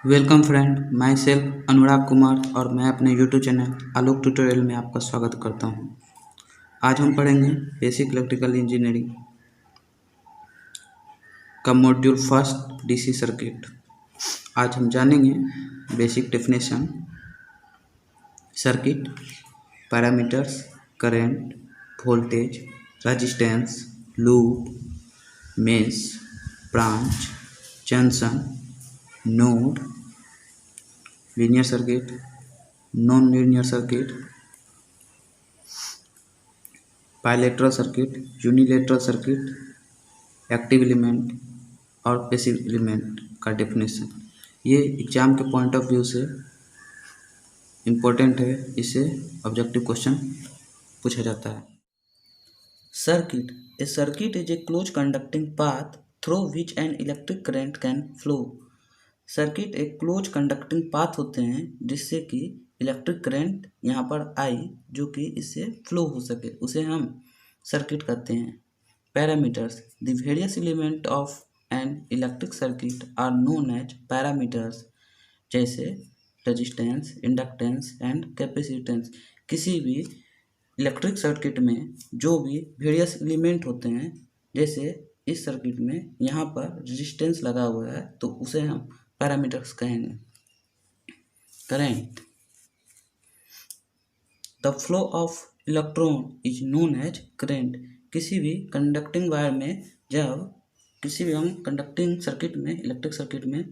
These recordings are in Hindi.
वेलकम फ्रेंड, माई सेल्फ अनुराग कुमार और मैं अपने यूट्यूब चैनल आलोक ट्यूटोरियल में आपका स्वागत करता हूं। आज हम पढ़ेंगे बेसिक इलेक्ट्रिकल इंजीनियरिंग का मॉड्यूल फर्स्ट डीसी सर्किट। आज हम जानेंगे basic definition, circuit, parameters, current, voltage, resistance, loop, mesh, branch, junction, node, linear circuit, non linear circuit, bilateral circuit, unilateral circuit, active element और पैसिव एलिमेंट का डेफिनेशन। ये एग्जाम के पॉइंट ऑफ व्यू से इम्पोर्टेंट है, इससे ऑब्जेक्टिव क्वेश्चन पूछा जाता है। Circuit, A circuit is a close conducting path through which an electric current can flow. Circuit एक क्लोज कंडक्टिंग पाथ होते हैं जिससे कि इलेक्ट्रिक करंट यहाँ पर आई जो कि इससे फ्लो हो सके, उसे हम सर्किट कहते हैं। Parameters, the various element of an electric circuit are known as parameters, जैसे रेजिस्टेंस, इंडक्टेंस एंड कैपेसिटेंस। किसी भी इलेक्ट्रिक सर्किट में जो भी वेरियस एलिमेंट होते हैं, जैसे इस सर्किट में यहाँ पर रेजिस्टेंस लगा हुआ है तो उसे हम पैरामीटर्स कहेंगे। Current, the flow of electron is known as current. किसी भी कंडक्टिंग वायर में जब किसी भी हम कंडक्टिंग सर्किट में, इलेक्ट्रिक सर्किट में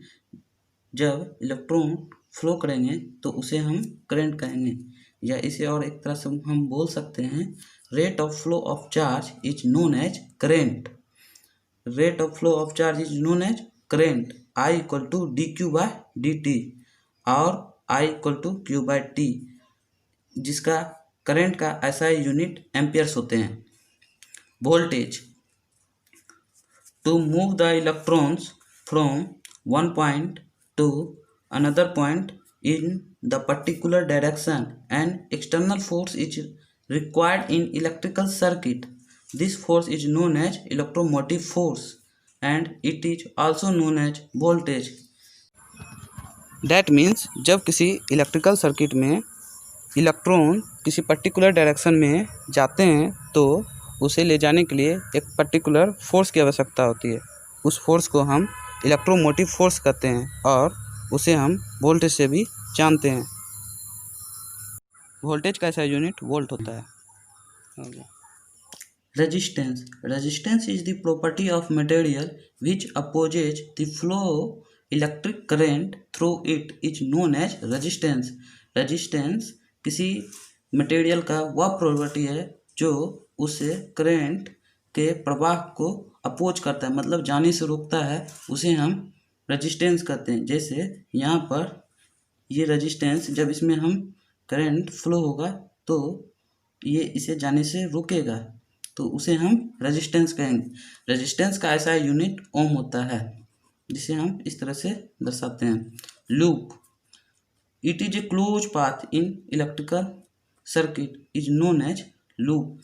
जब इलेक्ट्रॉन फ्लो करेंगे तो उसे हम करंट कहेंगे, या इसे और एक तरह से हम बोल सकते हैं rate of flow of charge is known as current. Rate of flow of charge is known as current. I equal to d q by d t और I equal to q by t, जिसका करंट का ऐसा यूनिट एम्पियर्स होते हैं। Voltage, to move the electrons from one point to another point in the particular direction and external force is required in electrical circuit. This force is known as electromotive force and it is also known as voltage. That means जब किसी इलेक्ट्रिकल सर्किट में इलेक्ट्रॉन किसी पर्टिकुलर डायरेक्शन में जाते हैं तो उसे ले जाने के लिए एक पर्टिकुलर फोर्स की आवश्यकता होती है। उस फोर्स को हम इलेक्ट्रोमोटिव फोर्स कहते हैं और उसे हम वोल्टेज से भी जानते हैं। वोल्टेज का ऐसा यूनिट वोल्ट होता है। Resistance, resistance is the property of material which opposes the flow electric current through it is known as resistance. Resistance किसी मटेरियल का वह प्रॉपर्टी है जो उसे करंट के प्रवाह को अपोज करता है, मतलब जाने से रोकता है, उसे हम रेजिस्टेंस कहते हैं। जैसे यहाँ पर ये रेजिस्टेंस, जब इसमें हम करंट फ्लो होगा तो ये इसे जाने से रोकेगा, तो उसे हम रेजिस्टेंस कहेंगे। रेजिस्टेंस का ऐसा यूनिट ओम होता है जिसे हम इस तरह से दर्शाते हैं। Loop, it is a close path in electrical circuit is known as loop.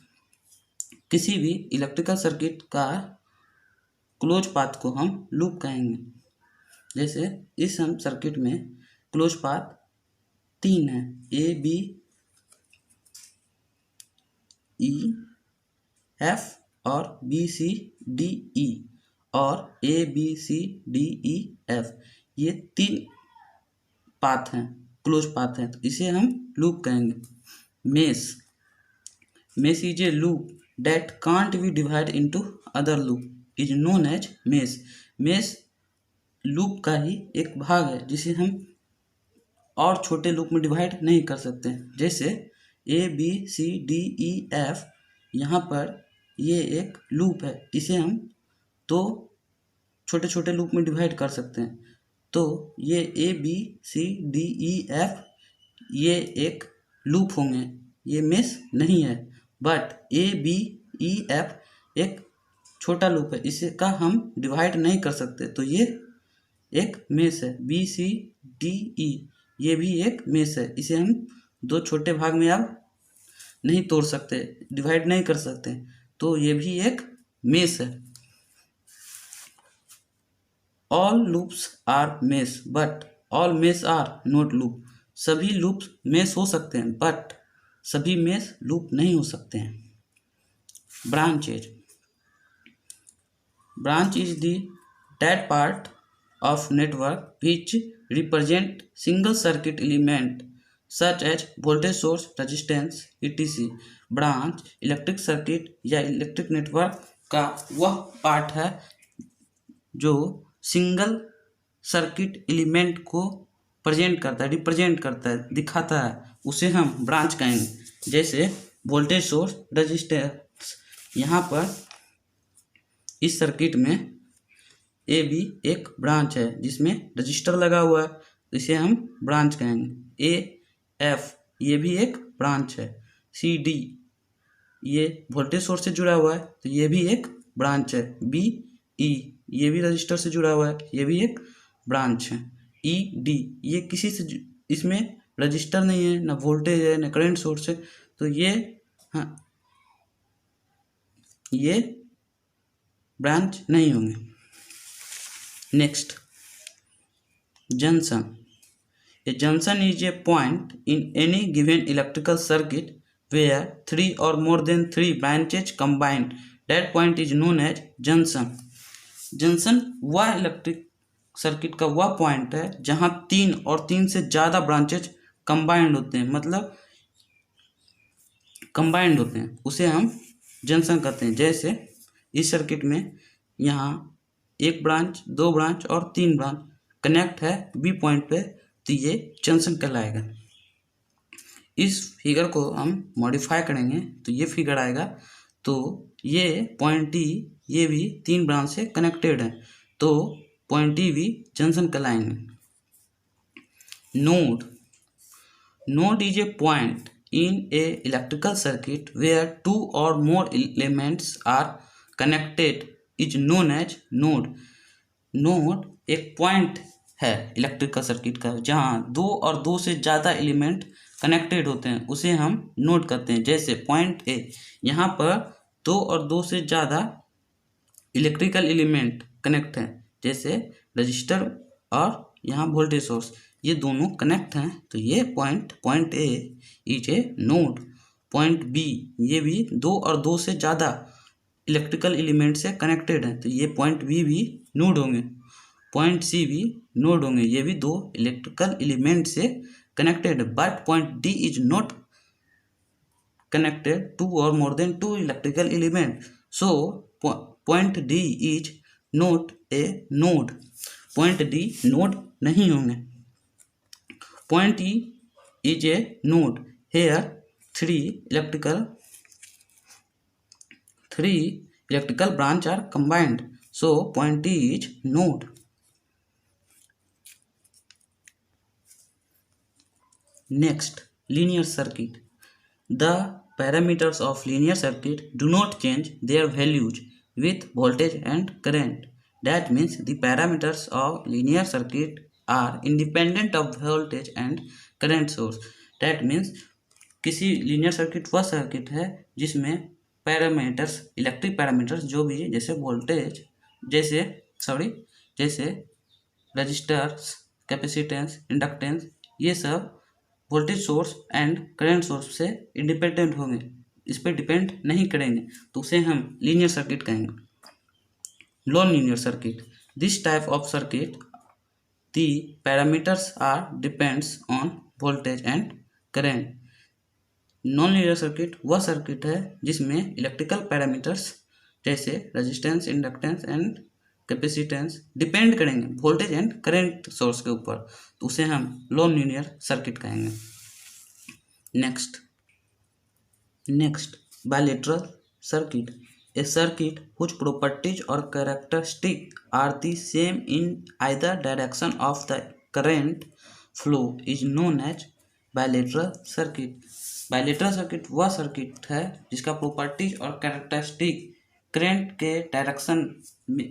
किसी भी इलेक्ट्रिकल सर्किट का क्लोज पाथ को हम लूप कहेंगे। जैसे इस हम सर्किट में क्लोज पाथ 3 है, ए बी ई एफ और बी सी डी ई और A B C D E F, ये 3 पाथ हैं, क्लोज पाथ हैं, तो इसे हम लूप कहेंगे। Mesh, mesh is a loop that can't be divide into other loop is known as mesh. Mesh loop का ही एक भाग है जिसे हम और छोटे लूप में डिवाइड नहीं कर सकते। जैसे A B C D E F, यहाँ पर ये एक लूप है, इसे हम 2 छोटे छोटे लूप में डिवाइड कर सकते हैं। तो ये A B C D E F ये एक लूप होंगे, ये मेश नहीं है। But A B E F एक छोटा लूप है, इसे का हम डिवाइड नहीं कर सकते, तो ये एक मेश है। बी सी डी ई ये भी एक मेश है, इसे हम 2 छोटे भाग में अब नहीं तोड़ सकते, डिवाइड नहीं कर सकते, तो ये भी एक मेश है। All loops are mesh but all mesh are not loop, सभी लूप मेश हो सकते हैं बट सभी मेश लूप नहीं हो सकते हैं। Branches, branch is the that part of network which represent single circuit element such as voltage source, resistance, etc. Branch electric circuit या इलेक्ट्रिक नेटवर्क का वह पार्ट है जो सिंगल सर्किट एलिमेंट को प्रेजेंट करता है, रिप्रेजेंट करता है, दिखाता है, उसे हम ब्रांच कहेंगे। जैसे वोल्टेज सोर्स, रेजिस्टेंस, यहाँ पर इस सर्किट में ए बी एक ब्रांच है जिसमें रजिस्टर लगा हुआ है, तो इसे हम ब्रांच कहेंगे। ए एफ ये भी एक ब्रांच है। सी डी ये वोल्टेज सोर्स से जुड़ा हुआ है, तो ये भी एक ब्रांच है। बी ई ये भी रजिस्टर से जुड़ा हुआ है, ये भी एक ब्रांच है। ई डी ये किसी से इसमें रजिस्टर नहीं है, ना वोल्टेज है, ना करंट सोर्स है, तो ये ब्रांच नहीं होंगे। Next, junction. A junction is a point in any given electrical circuit where 3 or more than 3 branches combined. That point is known as junction. Junction वह इलेक्ट्रिक सर्किट का वह पॉइंट है जहां 3 और 3 से ज़्यादा ब्रांचेज कंबाइंड होते हैं, मतलब कंबाइंड होते हैं, उसे हम जंक्शन कहते हैं। जैसे इस सर्किट में यहाँ एक ब्रांच, 2 ब्रांच और 3 ब्रांच कनेक्ट है बी पॉइंट पे, तो ये जंक्शन कहलाएगा। इस फिगर को हम मॉडिफाई करेंगे तो ये फिगर आएगा। तो ये पॉइंट डी ये भी 3 ब्रांच से कनेक्टेड है, तो पॉइंट डी भी जंक्शन कहलाएंगे। Node, node is a point in a electrical circuit where 2 or more elements are connected is known as node. Node एक पॉइंट है इलेक्ट्रिकल सर्किट का जहां 2 और 2 से ज़्यादा एलिमेंट कनेक्टेड होते हैं, उसे हम नोड कहते हैं। जैसे पॉइंट ए, यहाँ पर 2 और 2 से ज़्यादा इलेक्ट्रिकल एलिमेंट कनेक्ट हैं, जैसे रजिस्टर और यहाँ वोल्टेज सोर्स, ये दोनों कनेक्ट हैं, तो ये point A is a node. Point B ये भी 2 और 2 से ज़्यादा इलेक्ट्रिकल एलिमेंट से कनेक्टेड हैं, तो ये पॉइंट बी भी नोड होंगे। पॉइंट सी भी नोड होंगे, ये भी 2 इलेक्ट्रिकल एलिमेंट से कनेक्टेड है। But point D is not connected 2 और more than 2 electrical element, so point D is not a node. Point D naught नहीं होंगे। Point E is a node. Here 3 electrical branch are combined. So point E is node. Next, linear circuit. The parameters of linear circuit do not change their values with voltage and current. That means the parameters of linear circuit are independent of voltage and current source. That means किसी लीनियर सर्किट वह सर्किट है जिसमें पैरामीटर्स, इलेक्ट्रिक पैरामीटर्स जो भी, जैसे वोल्टेज, जैसे रजिस्टर्स, कैपेसिटेंस, इंडक्टेंस, ये सब voltage source and current source से इंडिपेंडेंट होंगे, इस पर डिपेंड नहीं करेंगे, तो उसे हम लीनियर सर्किट कहेंगे। Non linear circuit, this type of circuit the parameters are depends on voltage and current. Non-linear circuit वह सर्किट है जिसमें इलेक्ट्रिकल पैरामीटर्स जैसे resistance, inductance and capacitance depend करेंगे वोल्टेज एंड करंट सोर्स के ऊपर, तो उसे हम नॉन-लीनियर सर्किट कहेंगे। Next bilateral circuit, a circuit whose properties or characteristics are the same in either direction of the current flow is known as bilateral circuit. bilateral circuit वह सर्किट है जिसका प्रॉपर्टीज और कैरेक्टरिस्टिक करंट के डायरेक्शन में,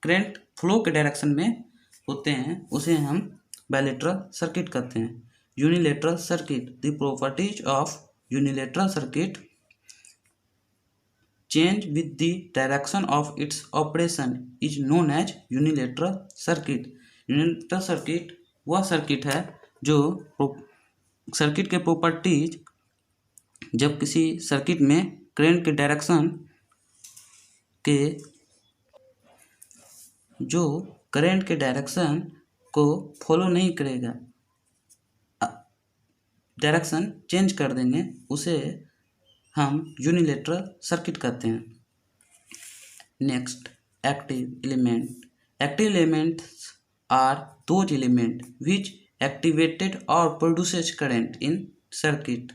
करंट फ्लो के डायरेक्शन में होते हैं, उसे हम बायलेटरल सर्किट कहते हैं। Unilateral circuit, the properties of unilateral circuit change with the direction of its operation is known as unilateral circuit. Unilateral circuit वह सर्किट है जो सर्किट के प्रॉपर्टीज जब किसी सर्किट में करंट के डायरेक्शन के जो करंट के डायरेक्शन को फॉलो नहीं करेगा, डायरेक्शन चेंज कर देंगे, उसे हम यूनिलेटरल सर्किट कहते हैं। Next, active element. Active elements are those element which activated और प्रोड्यूसेस करंट इन सर्किट,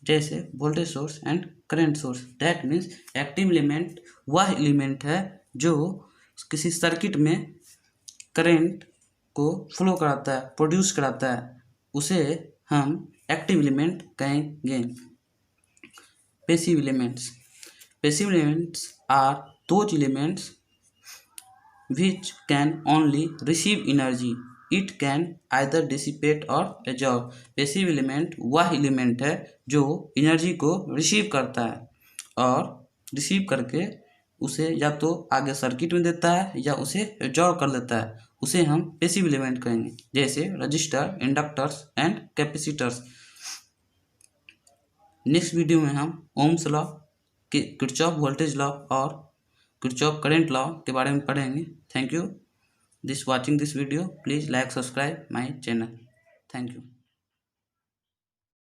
जैसे voltage source and current source. That means active element वह एलिमेंट है जो किसी सर्किट में करंट को फ्लो कराता है, प्रोड्यूस कराता है, उसे हम एक्टिव एलिमेंट कहेंगे। Passive elements. Passive elements are those elements which can only receive energy. It can either dissipate or absorb. Passive element वह एलिमेंट है जो एनर्जी को रिसीव करता है और रिसीव करके उसे या तो आगे सर्किट में देता है या उसे एब्जॉर्ब कर लेता है, उसे हम पैसिव एलिमेंट कहेंगे, जैसे register, inductors and capacitors. Next video में हम Ohm's law, Kirchhoff voltage law और किरचॉफ करंट लॉ के बारे में पढ़ेंगे। Thank you this watching this video. Please like subscribe my channel. Thank you.